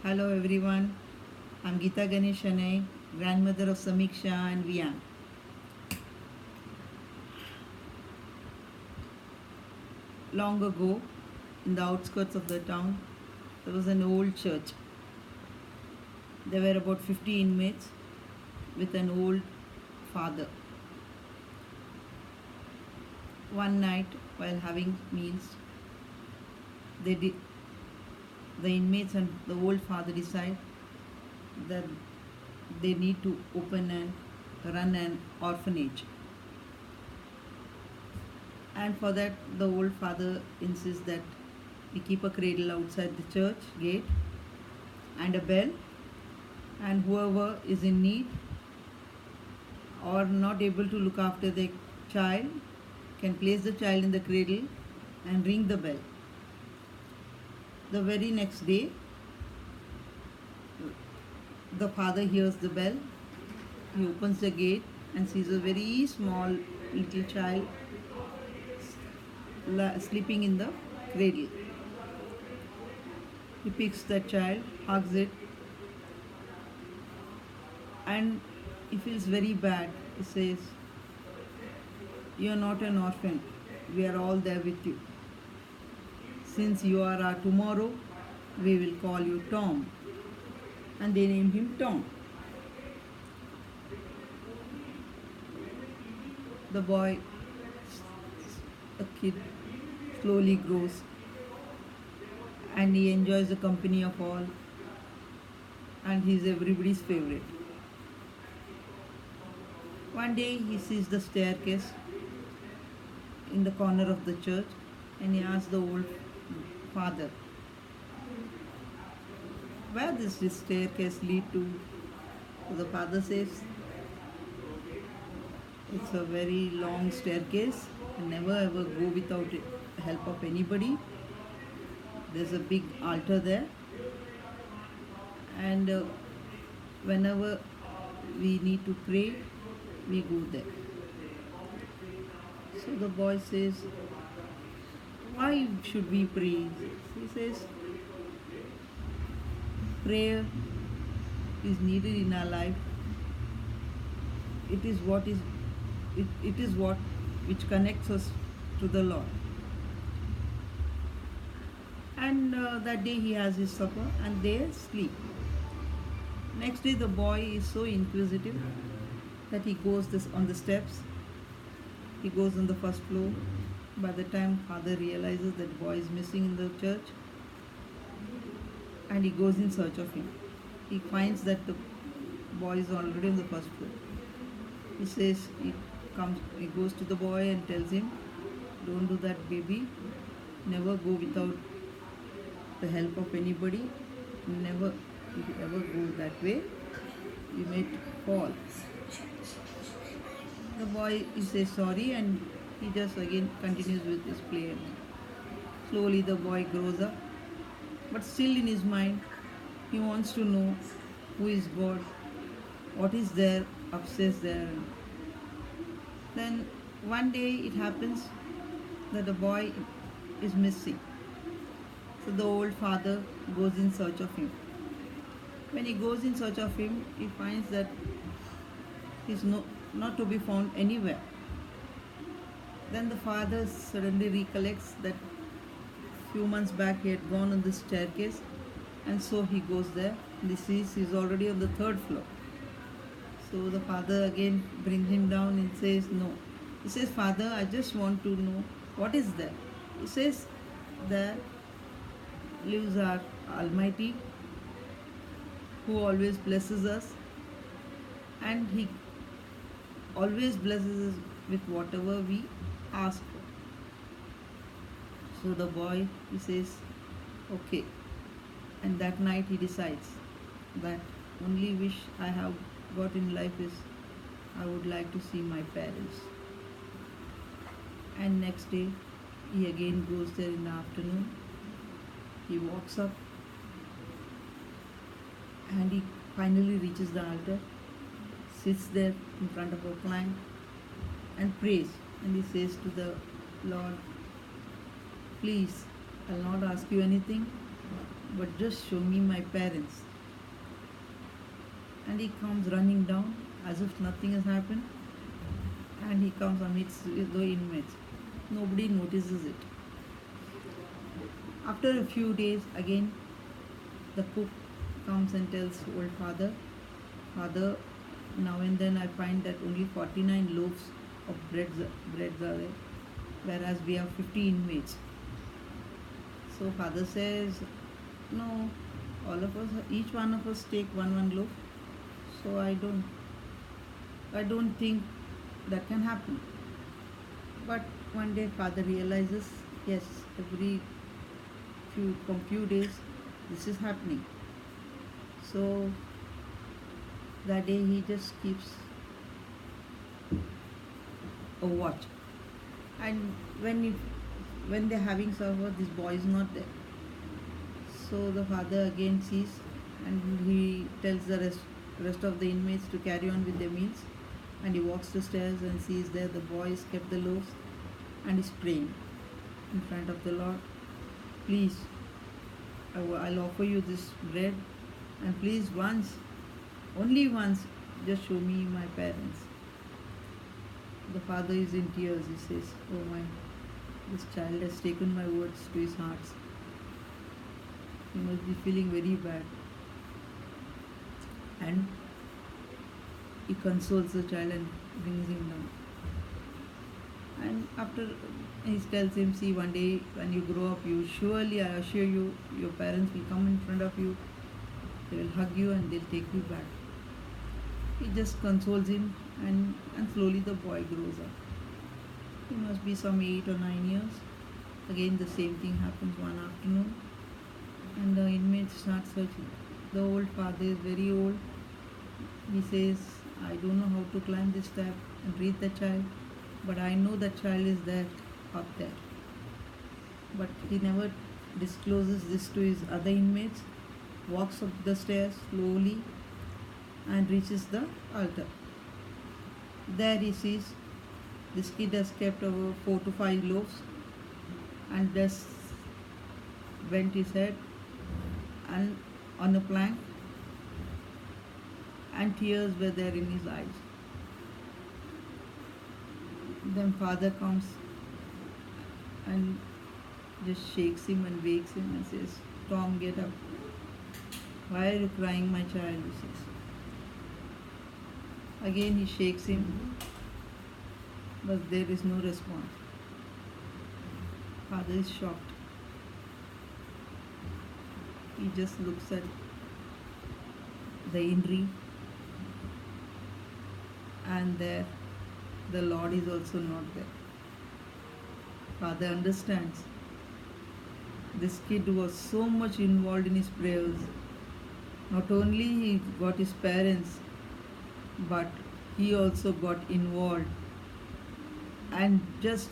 Hello everyone, I'm Geeta Ganeshanai, grandmother of Samiksha and Vian. Long ago, in the outskirts of the town, there was an old church. There were about 50 inmates with an old father. One night, while having meals, they did, the inmates and the old father decide that they need to open and run an orphanage. And for that, the old father insists that we keep a cradle outside the church gate and a bell, and whoever is in need or not able to look after the child can place the child in the cradle and ring the bell. The very next day, the father hears the bell. He opens the gate and sees a very small little child sleeping in the cradle. He picks that child, hugs it, and he feels very bad. He says, "You are not an orphan. We are all there with you. Since you are our tomorrow, we will call you Tom." And they name him Tom. The boy, a kid, slowly grows and he enjoys the company of all, and he is everybody's favorite. One day he sees the staircase in the corner of the church and he asks the old father, "Where does this staircase lead to?" So the father says, "It's a very long staircase and never ever go without help of anybody. There's a big altar there, and whenever we need to pray, we go there." So the boy says, "Why should we pray?" He says, "Prayer is needed in our life. It is what which connects us to the Lord." And that day he has his supper and they sleep. Next day the boy is so inquisitive that he goes on the steps. He goes on the first floor. By the time father realizes that boy is missing in the church, and he goes in search of him. He finds that the boy is already on the first floor. He says, he goes to the boy and tells him, "Don't do that, baby. Never go without the help of anybody. Never, if you ever go that way, you may fall." The boy, he says sorry and he just again continues with his play. Slowly the boy grows up, but still in his mind, he wants to know who is God, what is there upstairs there. Then one day it happens that the boy is missing. So the old father goes in search of him. When he goes in search of him, he finds that he's not to be found anywhere. Then the father suddenly recollects that few months back he had gone on the staircase, and so he goes there. He sees he's already on the third floor. So the father again brings him down and says, "No." He says, "Father, I just want to know what is there." He says, "There lives our Almighty who always blesses us, and He always blesses us with whatever we ask for." So the boy, he says, "Okay." And that night he decides that only wish I have got in life is I would like to see my parents. And next day he again goes there in the afternoon. He walks up and he finally reaches the altar, sits there in front of a plank and prays. And he says to the Lord, "Please, I'll not ask you anything. but just show me my parents. And he comes running down as if nothing has happened, and he comes amidst the inmates. Nobody notices it. After a few days, again the cook comes and tells old father, Father, now and then I find that only 49 loaves of breads are there, whereas we have 50 inmates. So father says, no, all of us, each one of us take one loaf. So I don't think that can happen. But one day father realizes, yes, every few days this is happening. So that day he just keeps a watch. And when they're having supper, this boy is not there. So the father again sees, and he tells the rest of the inmates to carry on with their meals. And he walks the stairs and sees there the boy has kept the loaves and is praying in front of the Lord. Please, I'll offer you this bread, and please once, only once, just show me my parents. The father is in tears. He says, oh my, this child has taken my words to his heart. He must be feeling very bad. And he consoles the child and brings him down. And after, he tells him, see, one day when you grow up, you surely, I assure you, your parents will come in front of you, they will hug you and they'll take you back. He just consoles him, and slowly the boy grows up. He must be some 8 or 9 years. Again the same thing happens one afternoon, and the inmates start searching. The old father is very old. He says, I don't know how to climb this step and reach the child, but I know the child is there, up there. But he never discloses this to his other inmates, walks up the stairs slowly and reaches the altar. There he sees this kid has kept over 4 to 5 loaves and just bent his head and on a plank, and tears were there in his eyes. Then father comes and just shakes him and wakes him and says, Tom, get up. Why are you crying, my child? He says. Again he shakes him, but there is no response. Father is shocked. He just looks at the injury, and there the Lord is also not there. Father understands. This kid was so much involved in his prayers. Not only he got his parents, but he also got involved and just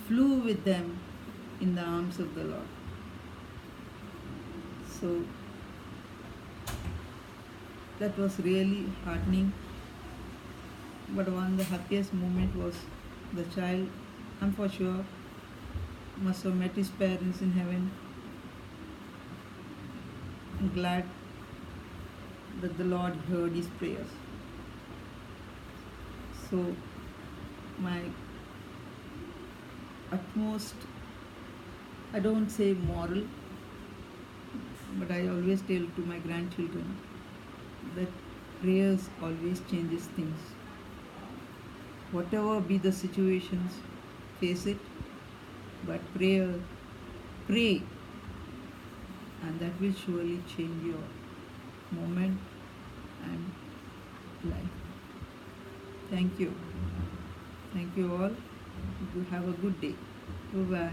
flew with them in the arms of the Lord. So that was really heartening. But one of the happiest moment was the child, I'm for sure, must have met his parents in heaven. I'm glad that the Lord heard his prayers. So my utmost, I don't say moral, but I always tell to my grandchildren that prayers always changes things. Whatever be the situations, face it, but pray, and that will surely change your moment and life. Thank you. Thank you all. You have a good day. Bye-bye.